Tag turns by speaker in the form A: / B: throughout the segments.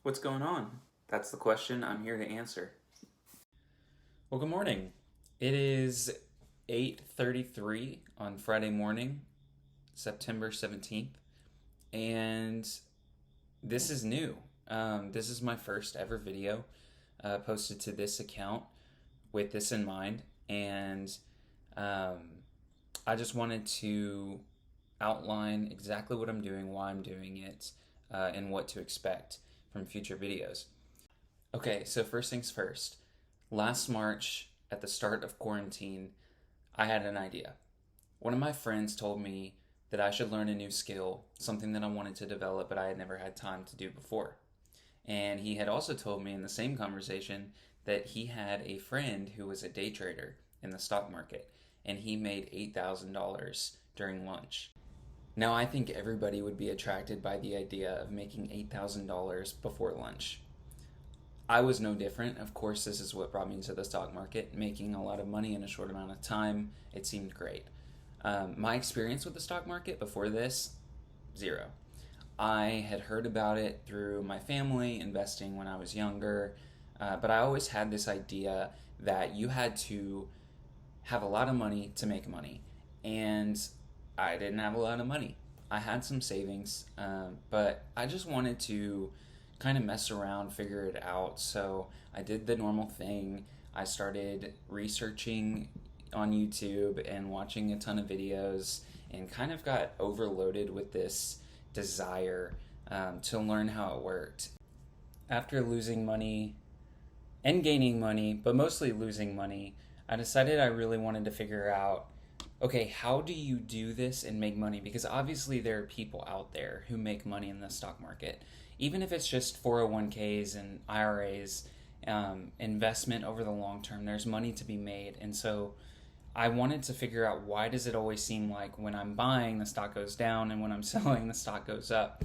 A: What's going on? That's the question I'm here to answer. Well, good morning. It is 8:33 on Friday morning, September 17th, and this is new. This is my first ever video posted to this account with this in mind, and um, I just wanted to outline exactly what I'm doing, why I'm doing it, and what to expect from future videos. Okay, so first things first. Last March, at the start of quarantine, I had an idea. One of my friends told me that I should learn a new skill, something that I wanted to develop but I had never had time to do before. And he had also told me in the same conversation that he had a friend who was a day trader in the stock market and he made $8,000 during lunch. Now, I think everybody would be attracted by the idea of making $8,000 before lunch. I was no different. Of course, this is what brought me into the stock market, making a lot of money in a short amount of time. It seemed great. My experience with the stock market before this, zero. I had heard about it through my family investing when I was younger, but I always had this idea that you had to have a lot of money to make money. And I didn't have a lot of money. I had some savings, but I just wanted to kind of mess around, figure it out. So I did the normal thing. I started researching on YouTube and watching a ton of videos and kind of got overloaded with this desire to learn how it worked. After losing money and gaining money, but mostly losing money, I decided I really wanted to figure out, okay, how do you do this and make money? Because obviously there are people out there who make money in the stock market. Even if it's just 401ks and IRAs, investment over the long term, there's money to be made. And so I wanted to figure out, why does it always seem like when I'm buying, the stock goes down, and when I'm selling, the stock goes up,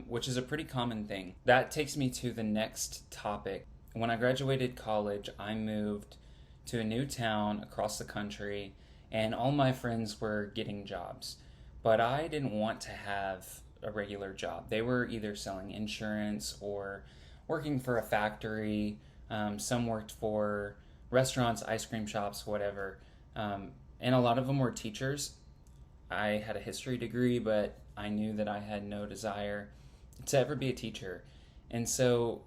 A: which is a pretty common thing. That takes me to the next topic. When I graduated college, I moved to a new town across the country, and all my friends were getting jobs. But I didn't want to have a regular job. They were either selling insurance or working for a factory. Some worked for restaurants, ice cream shops, whatever. And a lot of them were teachers. I had a history degree, but I knew that I had no desire to ever be a teacher. And so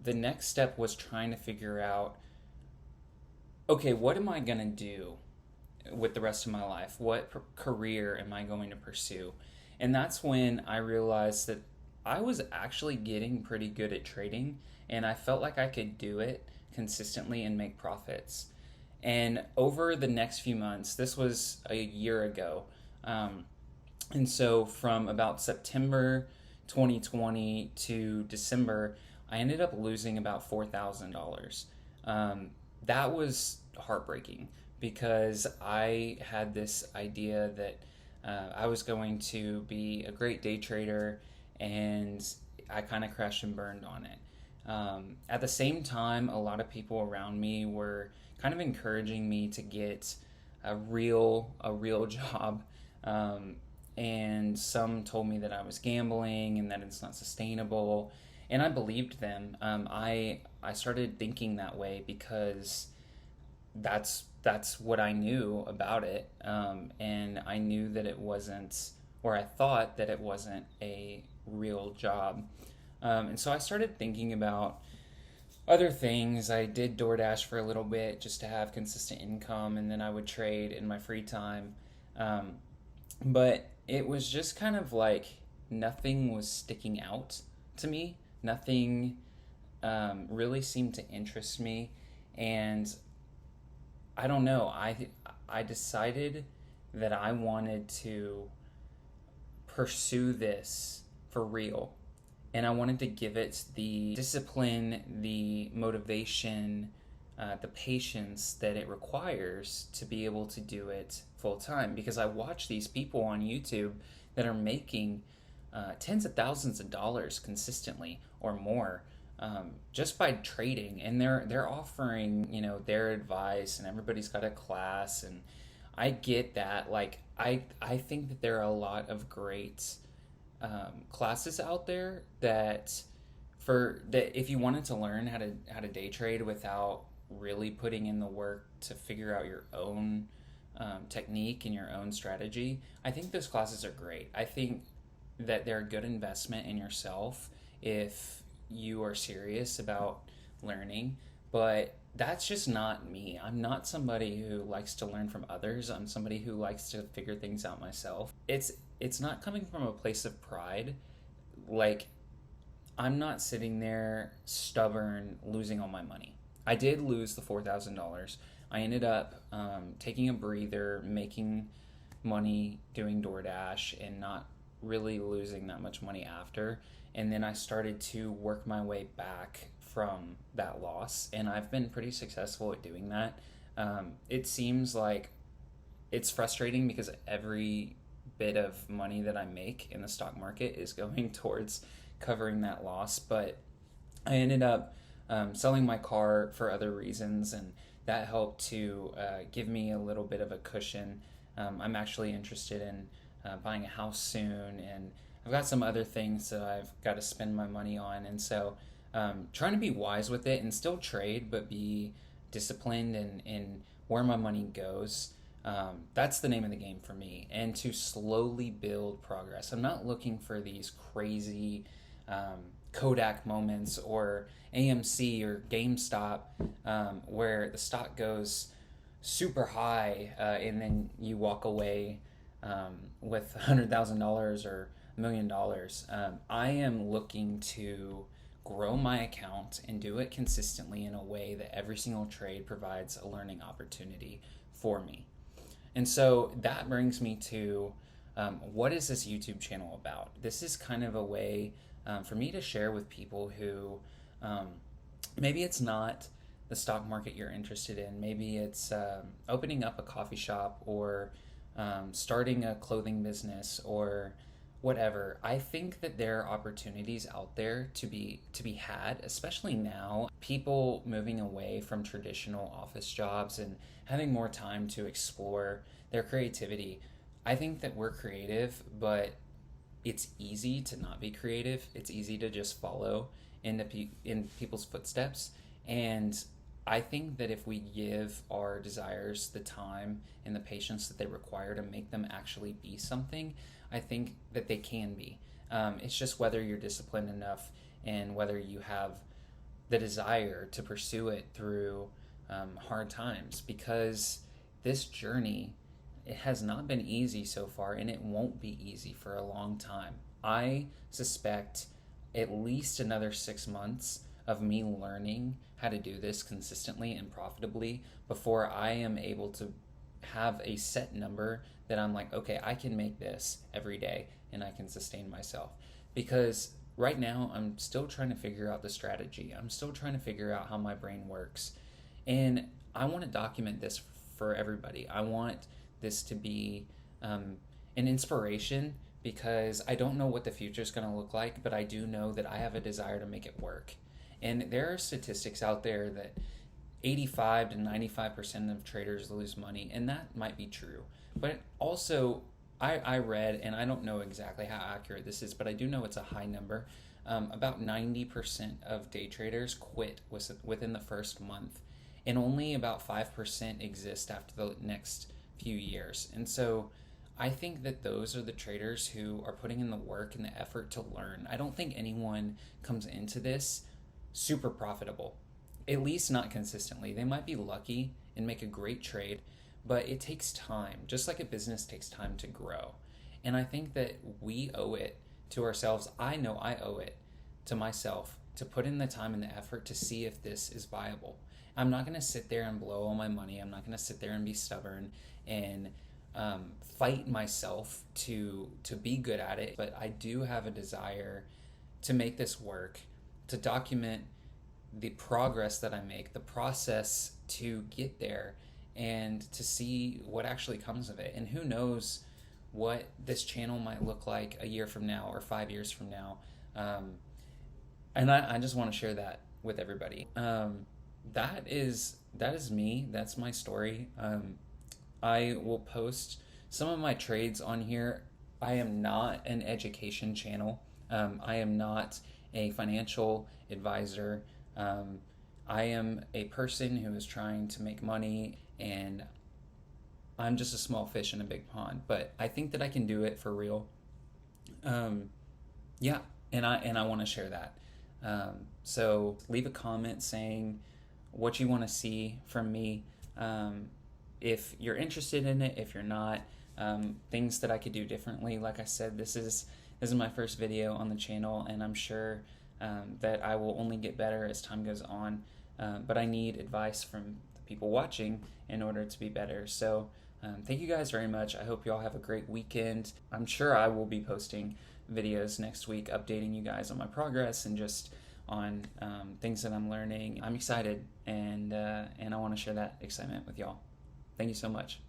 A: the next step was trying to figure out, okay, what am I going to do with the rest of my life? What career am I going to pursue? And that's when I realized that I was actually getting pretty good at trading, and I felt like I could do it consistently and make profits. And over the next few months, this was a year ago, and so from about September 2020 to December, I ended up losing about $4,000. That was heartbreaking because I had this idea that I was going to be a great day trader, and I kind of crashed and burned on it. At the same time, a lot of people around me were kind of encouraging me to get a real job, and some told me that I was gambling and that it's not sustainable, and I believed them. I started thinking that way because that's what I knew about it, and I knew that it wasn't, or I thought that it wasn't a real job, and so I started thinking about other things. I did Doordash for a little bit just to have consistent income, and then I would trade in my free time, but it was just kind of like nothing was sticking out to me. Nothing really seemed to interest me, and I don't know. I decided that I wanted to pursue this for real, and I wanted to give it the discipline, the motivation, the patience that it requires to be able to do it full time. Because I watch these people on YouTube that are making tens of thousands of dollars consistently or more, just by trading, and they're offering, their advice, and everybody's got a class, and I get that. Like, I think that there are a lot of great classes out there that if you wanted to learn how to day trade without really putting in the work to figure out your own technique and your own strategy, I think those classes are great. I think that they're a good investment in yourself if you are serious about learning. But that's just not me. I'm not somebody who likes to learn from others. I'm somebody who likes to figure things out myself. It's not coming from a place of pride. Like, I'm not sitting there stubborn losing all my money. I did lose the $4,000. I ended up taking a breather, making money doing Doordash, and not really losing that much money after. And then I started to work my way back from that loss, and I've been pretty successful at doing that. It seems like it's frustrating because every bit of money that I make in the stock market is going towards covering that loss, but I ended up selling my car for other reasons, and that helped to give me a little bit of a cushion. I'm actually interested in buying a house soon, and I've got some other things that I've got to spend my money on, and so trying to be wise with it and still trade, but be disciplined in where my money goes. That's the name of the game for me, and to slowly build progress. I'm not looking for these crazy Kodak moments or AMC or GameStop where the stock goes super high and then you walk away with $100,000 or $1,000,000. I am looking to grow my account and do it consistently in a way that every single trade provides a learning opportunity for me. And so that brings me to what is this YouTube channel about? This is kind of a way for me to share with people who maybe it's not the stock market you're interested in. Maybe it's opening up a coffee shop or starting a clothing business or whatever. I think that there are opportunities out there to be had, especially now. People moving away from traditional office jobs and having more time to explore their creativity. I think that we're creative, but it's easy to not be creative. It's easy to just follow in people's footsteps. And I think that if we give our desires the time and the patience that they require to make them actually be something, I think that they can be. It's just whether you're disciplined enough and whether you have the desire to pursue it through hard times, because this journey, it has not been easy so far, and it won't be easy for a long time. I suspect at least another 6 months of me learning how to do this consistently and profitably before I am able to have a set number that I'm like, okay, I can make this every day and I can sustain myself. Because right now I'm still trying to figure out the strategy. I'm still trying to figure out how my brain works. And I want to document this for everybody. I want this to be an inspiration, because I don't know what the future is going to look like, but I do know that I have a desire to make it work. And there are statistics out there that 85 to 95% of traders lose money, and that might be true. But also, I read, and I don't know exactly how accurate this is, but I do know it's a high number. About 90% of day traders quit within the first month, and only about 5% exist after the next few years. And so I think that those are the traders who are putting in the work and the effort to learn. I don't think anyone comes into this super profitable, at least not consistently. They might be lucky and make a great trade, but it takes time, just like a business takes time to grow. And I think that we owe it to ourselves. I know I owe it to myself to put in the time and the effort to see if this is viable. I'm not going to sit there and blow all my money. I'm not going to sit there and be stubborn and fight myself to be good at it. But I do have a desire to make this work, to document the progress that I make, the process to get there, and to see what actually comes of it. And who knows what this channel might look like a year from now or 5 years from now. And I just want to share that with everybody. That is me. That's my story. I will post some of my trades on here. I am not an education channel. I am not a financial advisor. I am a person who is trying to make money, and I'm just a small fish in a big pond, but I think that I can do it for real. Um, yeah, and I want to share that. So leave a comment saying what you want to see from me. If you're interested in it, if you're not, things that I could do differently. Like I said, this is my first video on the channel, and I'm sure that I will only get better as time goes on. But I need advice from the people watching in order to be better. So thank you guys very much. I hope you all have a great weekend. I'm sure I will be posting videos next week updating you guys on my progress and just on things that I'm learning. I'm excited, and I want to share that excitement with y'all. Thank you so much.